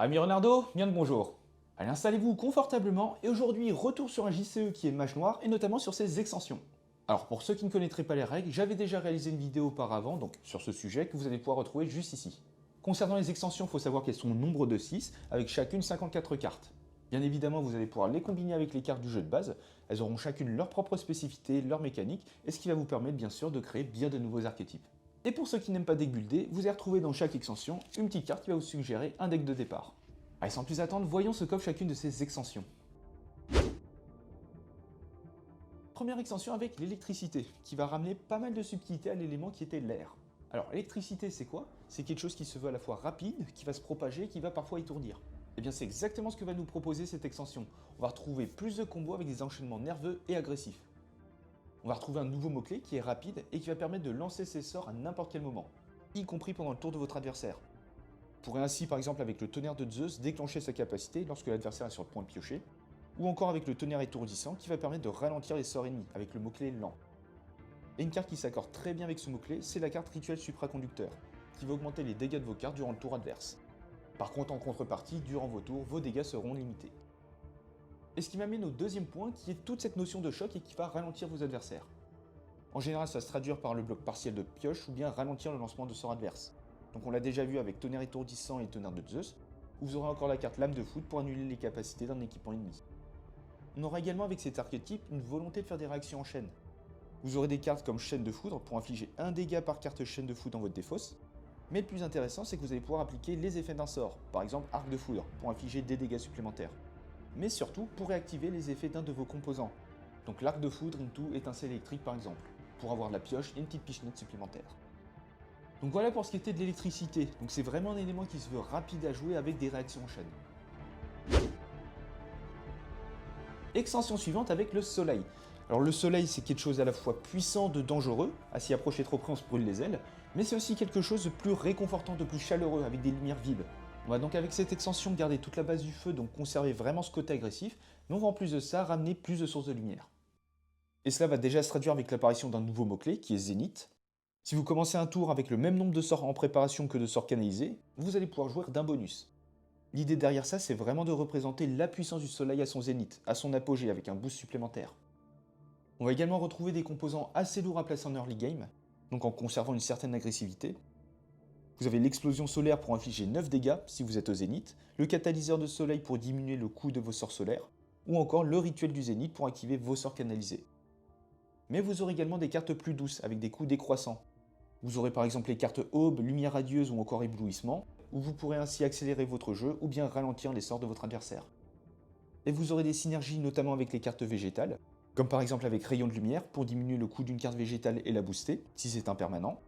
Ami Renardo, bien de bonjour. Allez, installez-vous confortablement et aujourd'hui, retour sur un JCE qui est Mage Noir et notamment sur ses extensions. Alors pour ceux qui ne connaîtraient pas les règles, j'avais déjà réalisé une vidéo auparavant, donc sur ce sujet, que vous allez pouvoir retrouver juste ici. Concernant les extensions, il faut savoir qu'elles sont au nombre de 6, avec chacune 54 cartes. Bien évidemment, vous allez pouvoir les combiner avec les cartes du jeu de base, elles auront chacune leur propre spécificité, leur mécanique, et ce qui va vous permettre bien sûr de créer bien de nouveaux archétypes. Et pour ceux qui n'aiment pas deck builder, vous allez retrouver dans chaque extension une petite carte qui va vous suggérer un deck de départ. Allez, sans plus attendre, voyons ce qu'offre chacune de ces extensions. Première extension avec l'électricité, qui va ramener pas mal de subtilité à l'élément qui était l'air. Alors, l'électricité, c'est quoi? C'est quelque chose qui se veut à la fois rapide, qui va se propager et qui va parfois étourdir. Et bien, c'est exactement ce que va nous proposer cette extension. On va retrouver plus de combos avec des enchaînements nerveux et agressifs. On va retrouver un nouveau mot-clé qui est rapide et qui va permettre de lancer ses sorts à n'importe quel moment, y compris pendant le tour de votre adversaire. Vous pourrez ainsi, par exemple, avec le tonnerre de Zeus, déclencher sa capacité lorsque l'adversaire est sur le point de piocher, ou encore avec le tonnerre étourdissant qui va permettre de ralentir les sorts ennemis avec le mot-clé lent. Et une carte qui s'accorde très bien avec ce mot-clé, c'est la carte Rituel Supraconducteur, qui va augmenter les dégâts de vos cartes durant le tour adverse. Par contre, en contrepartie, durant vos tours, vos dégâts seront limités. Et ce qui m'amène au deuxième point, qui est toute cette notion de choc et qui va ralentir vos adversaires. En général, ça va se traduire par le bloc partiel de pioche ou bien ralentir le lancement de sorts adverses. Donc on l'a déjà vu avec tonnerre étourdissant et tonnerre de Zeus, où vous aurez encore la carte lame de foot pour annuler les capacités d'un équipement ennemi. On aura également avec cet archétype une volonté de faire des réactions en chaîne. Vous aurez des cartes comme chaîne de foudre pour infliger un dégât par carte chaîne de foudre dans votre défausse, mais le plus intéressant c'est que vous allez pouvoir appliquer les effets d'un sort, par exemple arc de foudre, pour infliger des dégâts supplémentaires. Mais surtout pour réactiver les effets d'un de vos composants, donc l'arc de foudre into étincelle électrique par exemple, pour avoir de la pioche et une petite pichenette supplémentaire. Donc voilà pour ce qui était de l'électricité, donc c'est vraiment un élément qui se veut rapide à jouer avec des réactions en chaîne. Extension suivante avec le soleil. Alors le soleil c'est quelque chose à la fois puissant de dangereux, à s'y approcher trop près on se brûle les ailes, mais c'est aussi quelque chose de plus réconfortant, de plus chaleureux, avec des lumières vives. On va donc avec cette extension garder toute la base du feu, donc conserver vraiment ce côté agressif, mais on va en plus de ça ramener plus de sources de lumière. Et cela va déjà se traduire avec l'apparition d'un nouveau mot-clé qui est Zénith. Si vous commencez un tour avec le même nombre de sorts en préparation que de sorts canalisés, vous allez pouvoir jouer d'un bonus. L'idée derrière ça, c'est vraiment de représenter la puissance du soleil à son zénith, à son apogée avec un boost supplémentaire. On va également retrouver des composants assez lourds à placer en early game, donc en conservant une certaine agressivité. Vous avez l'explosion solaire pour infliger 9 dégâts si vous êtes au zénith, le catalyseur de soleil pour diminuer le coût de vos sorts solaires, ou encore le rituel du zénith pour activer vos sorts canalisés. Mais vous aurez également des cartes plus douces avec des coûts décroissants. Vous aurez par exemple les cartes Aube, Lumière radieuse ou encore Éblouissement, où vous pourrez ainsi accélérer votre jeu ou bien ralentir les sorts de votre adversaire. Et vous aurez des synergies notamment avec les cartes végétales, comme par exemple avec Rayon de Lumière pour diminuer le coût d'une carte végétale et la booster, si c'est impermanent,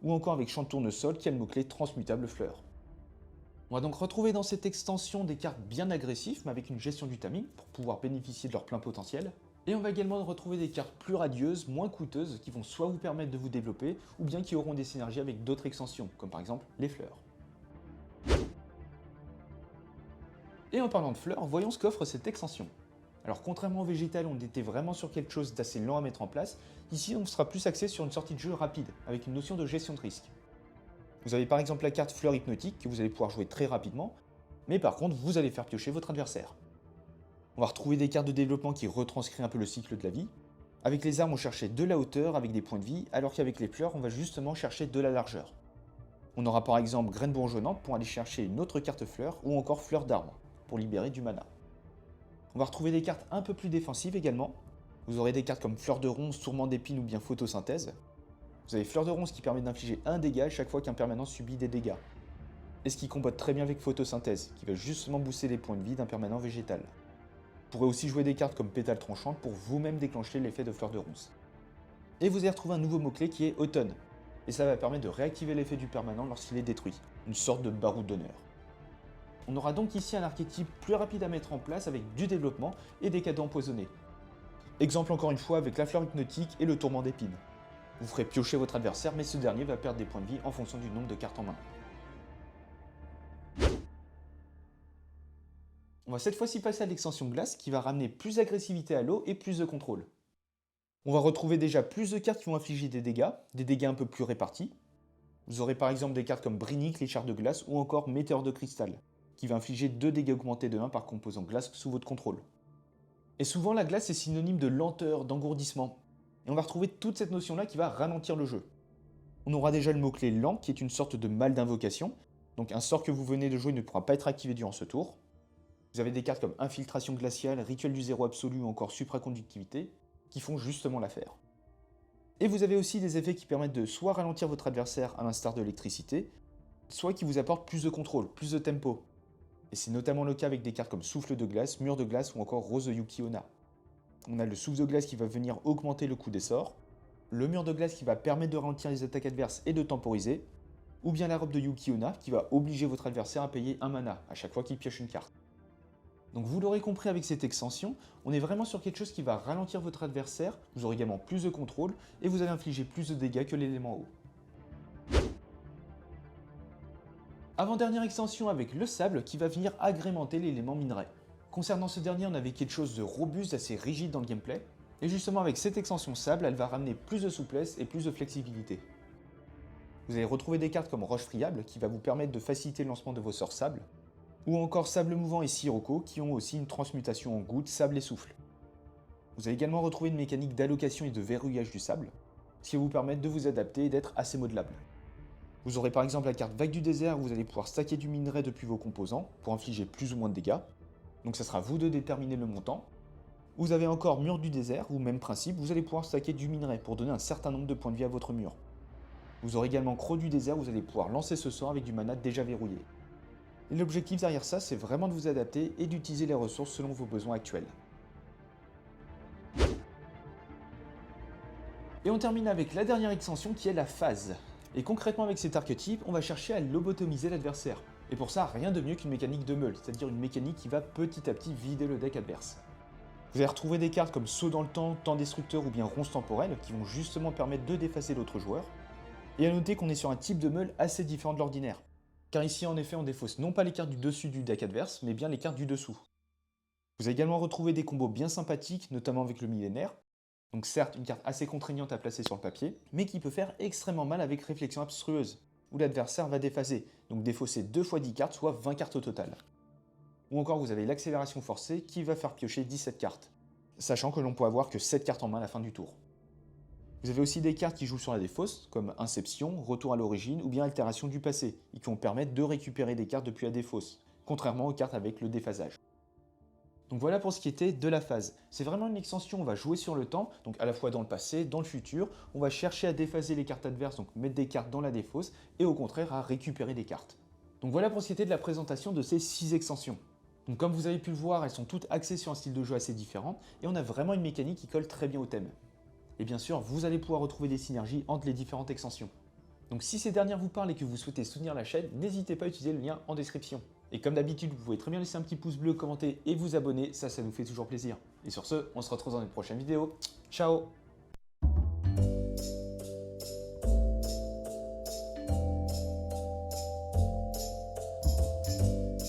ou encore avec Champ de Tournesol qui a le mot-clé Transmutable Fleur. On va donc retrouver dans cette extension des cartes bien agressives, mais avec une gestion du timing pour pouvoir bénéficier de leur plein potentiel. Et on va également retrouver des cartes plus radieuses, moins coûteuses, qui vont soit vous permettre de vous développer, ou bien qui auront des synergies avec d'autres extensions, comme par exemple les fleurs. Et en parlant de fleurs, voyons ce qu'offre cette extension. Alors contrairement au végétal, on était vraiment sur quelque chose d'assez lent à mettre en place, ici on sera plus axé sur une sortie de jeu rapide, avec une notion de gestion de risque. Vous avez par exemple la carte fleur hypnotique, que vous allez pouvoir jouer très rapidement, mais par contre vous allez faire piocher votre adversaire. On va retrouver des cartes de développement qui retranscrivent un peu le cycle de la vie. Avec les armes, on cherchait de la hauteur avec des points de vie, alors qu'avec les fleurs, on va justement chercher de la largeur. On aura par exemple Graine bourgeonnante pour aller chercher une autre carte fleur, ou encore Fleur d'arbre, pour libérer du mana. On va retrouver des cartes un peu plus défensives également. Vous aurez des cartes comme Fleur de ronce, Tourment d'épine ou bien Photosynthèse. Vous avez Fleur de ronce qui permet d'infliger un dégât chaque fois qu'un permanent subit des dégâts. Et ce qui combotte très bien avec Photosynthèse, qui va justement booster les points de vie d'un permanent végétal. Vous pourrez aussi jouer des cartes comme Pétale tranchante pour vous-même déclencher l'effet de Fleur de ronce. Et vous allez retrouver un nouveau mot-clé qui est Automne. Et ça va permettre de réactiver l'effet du permanent lorsqu'il est détruit, une sorte de baroud d'honneur. On aura donc ici un archétype plus rapide à mettre en place avec du développement et des cadeaux empoisonnés. Exemple encore une fois avec la fleur hypnotique et le tourment d'épine. Vous ferez piocher votre adversaire mais ce dernier va perdre des points de vie en fonction du nombre de cartes en main. On va cette fois-ci passer à l'extension glace qui va ramener plus d'agressivité à l'eau et plus de contrôle. On va retrouver déjà plus de cartes qui vont infliger des dégâts un peu plus répartis. Vous aurez par exemple des cartes comme Brinic, les chars de glace ou encore Météore de cristal, qui va infliger 2 dégâts augmentés de 1 par composant glace sous votre contrôle. Et souvent la glace est synonyme de lenteur, d'engourdissement. Et on va retrouver toute cette notion-là qui va ralentir le jeu. On aura déjà le mot-clé lent qui est une sorte de mal d'invocation. Donc un sort que vous venez de jouer ne pourra pas être activé durant ce tour. Vous avez des cartes comme Infiltration glaciale, Rituel du zéro absolu ou encore Supraconductivité qui font justement l'affaire. Et vous avez aussi des effets qui permettent de soit ralentir votre adversaire à l'instar de l'électricité, soit qui vous apportent plus de contrôle, plus de tempo. Et c'est notamment le cas avec des cartes comme Souffle de glace, Mur de glace ou encore Rose de Yuki-onna. On a le Souffle de glace qui va venir augmenter le coût des sorts, le Mur de glace qui va permettre de ralentir les attaques adverses et de temporiser, ou bien la robe de Yuki-onna qui va obliger votre adversaire à payer un mana à chaque fois qu'il pioche une carte. Donc vous l'aurez compris avec cette extension, on est vraiment sur quelque chose qui va ralentir votre adversaire, vous aurez également plus de contrôle et vous allez infliger plus de dégâts que l'élément eau. Avant-dernière extension avec le sable qui va venir agrémenter l'élément minerai. Concernant ce dernier, on avait quelque chose de robuste, d'assez rigide dans le gameplay, et justement avec cette extension sable, elle va ramener plus de souplesse et plus de flexibilité. Vous allez retrouver des cartes comme Roche friable qui va vous permettre de faciliter le lancement de vos sorts sable, ou encore Sable mouvant et Sirocco qui ont aussi une transmutation en goutte, sable et souffle. Vous allez également retrouver une mécanique d'allocation et de verrouillage du sable, ce qui va vous permettre de vous adapter et d'être assez modelable. Vous aurez par exemple la carte Vague du désert où vous allez pouvoir stacker du minerai depuis vos composants pour infliger plus ou moins de dégâts, donc ça sera à vous de déterminer le montant. Vous avez encore Mur du désert où même principe, vous allez pouvoir stacker du minerai pour donner un certain nombre de points de vie à votre mur. Vous aurez également Croc du désert où vous allez pouvoir lancer ce sort avec du mana déjà verrouillé. Et l'objectif derrière ça, c'est vraiment de vous adapter et d'utiliser les ressources selon vos besoins actuels. Et on termine avec la dernière extension qui est la phase. Et concrètement avec cet archétype, on va chercher à lobotomiser l'adversaire. Et pour ça, rien de mieux qu'une mécanique de meule, c'est-à-dire une mécanique qui va petit à petit vider le deck adverse. Vous allez retrouver des cartes comme Saut dans le temps, Temps destructeur ou bien Ronce temporelle qui vont justement permettre de défacer l'autre joueur. Et à noter qu'on est sur un type de meule assez différent de l'ordinaire. Car ici en effet on défausse non pas les cartes du dessus du deck adverse, mais bien les cartes du dessous. Vous allez également retrouver des combos bien sympathiques, notamment avec le millénaire. Donc certes une carte assez contraignante à placer sur le papier, mais qui peut faire extrêmement mal avec Réflexion Abstrueuse, où l'adversaire va déphaser, donc défausser 2 fois 10 cartes, soit 20 cartes au total. Ou encore vous avez l'accélération forcée qui va faire piocher 17 cartes, sachant que l'on peut avoir que 7 cartes en main à la fin du tour. Vous avez aussi des cartes qui jouent sur la défausse, comme Inception, Retour à l'origine ou bien Altération du passé, et qui vont permettre de récupérer des cartes depuis la défausse, contrairement aux cartes avec le déphasage. Donc voilà pour ce qui était de la phase. C'est vraiment une extension, on va jouer sur le temps, donc à la fois dans le passé, dans le futur, on va chercher à déphaser les cartes adverses, donc mettre des cartes dans la défausse, et au contraire à récupérer des cartes. Donc voilà pour ce qui était de la présentation de ces 6 extensions. Donc comme vous avez pu le voir, elles sont toutes axées sur un style de jeu assez différent, et on a vraiment une mécanique qui colle très bien au thème. Et bien sûr, vous allez pouvoir retrouver des synergies entre les différentes extensions. Donc si ces dernières vous parlent et que vous souhaitez soutenir la chaîne, n'hésitez pas à utiliser le lien en description. Et comme d'habitude, vous pouvez très bien laisser un petit pouce bleu, commenter et vous abonner, ça nous fait toujours plaisir. Et sur ce, on se retrouve dans une prochaine vidéo. Ciao!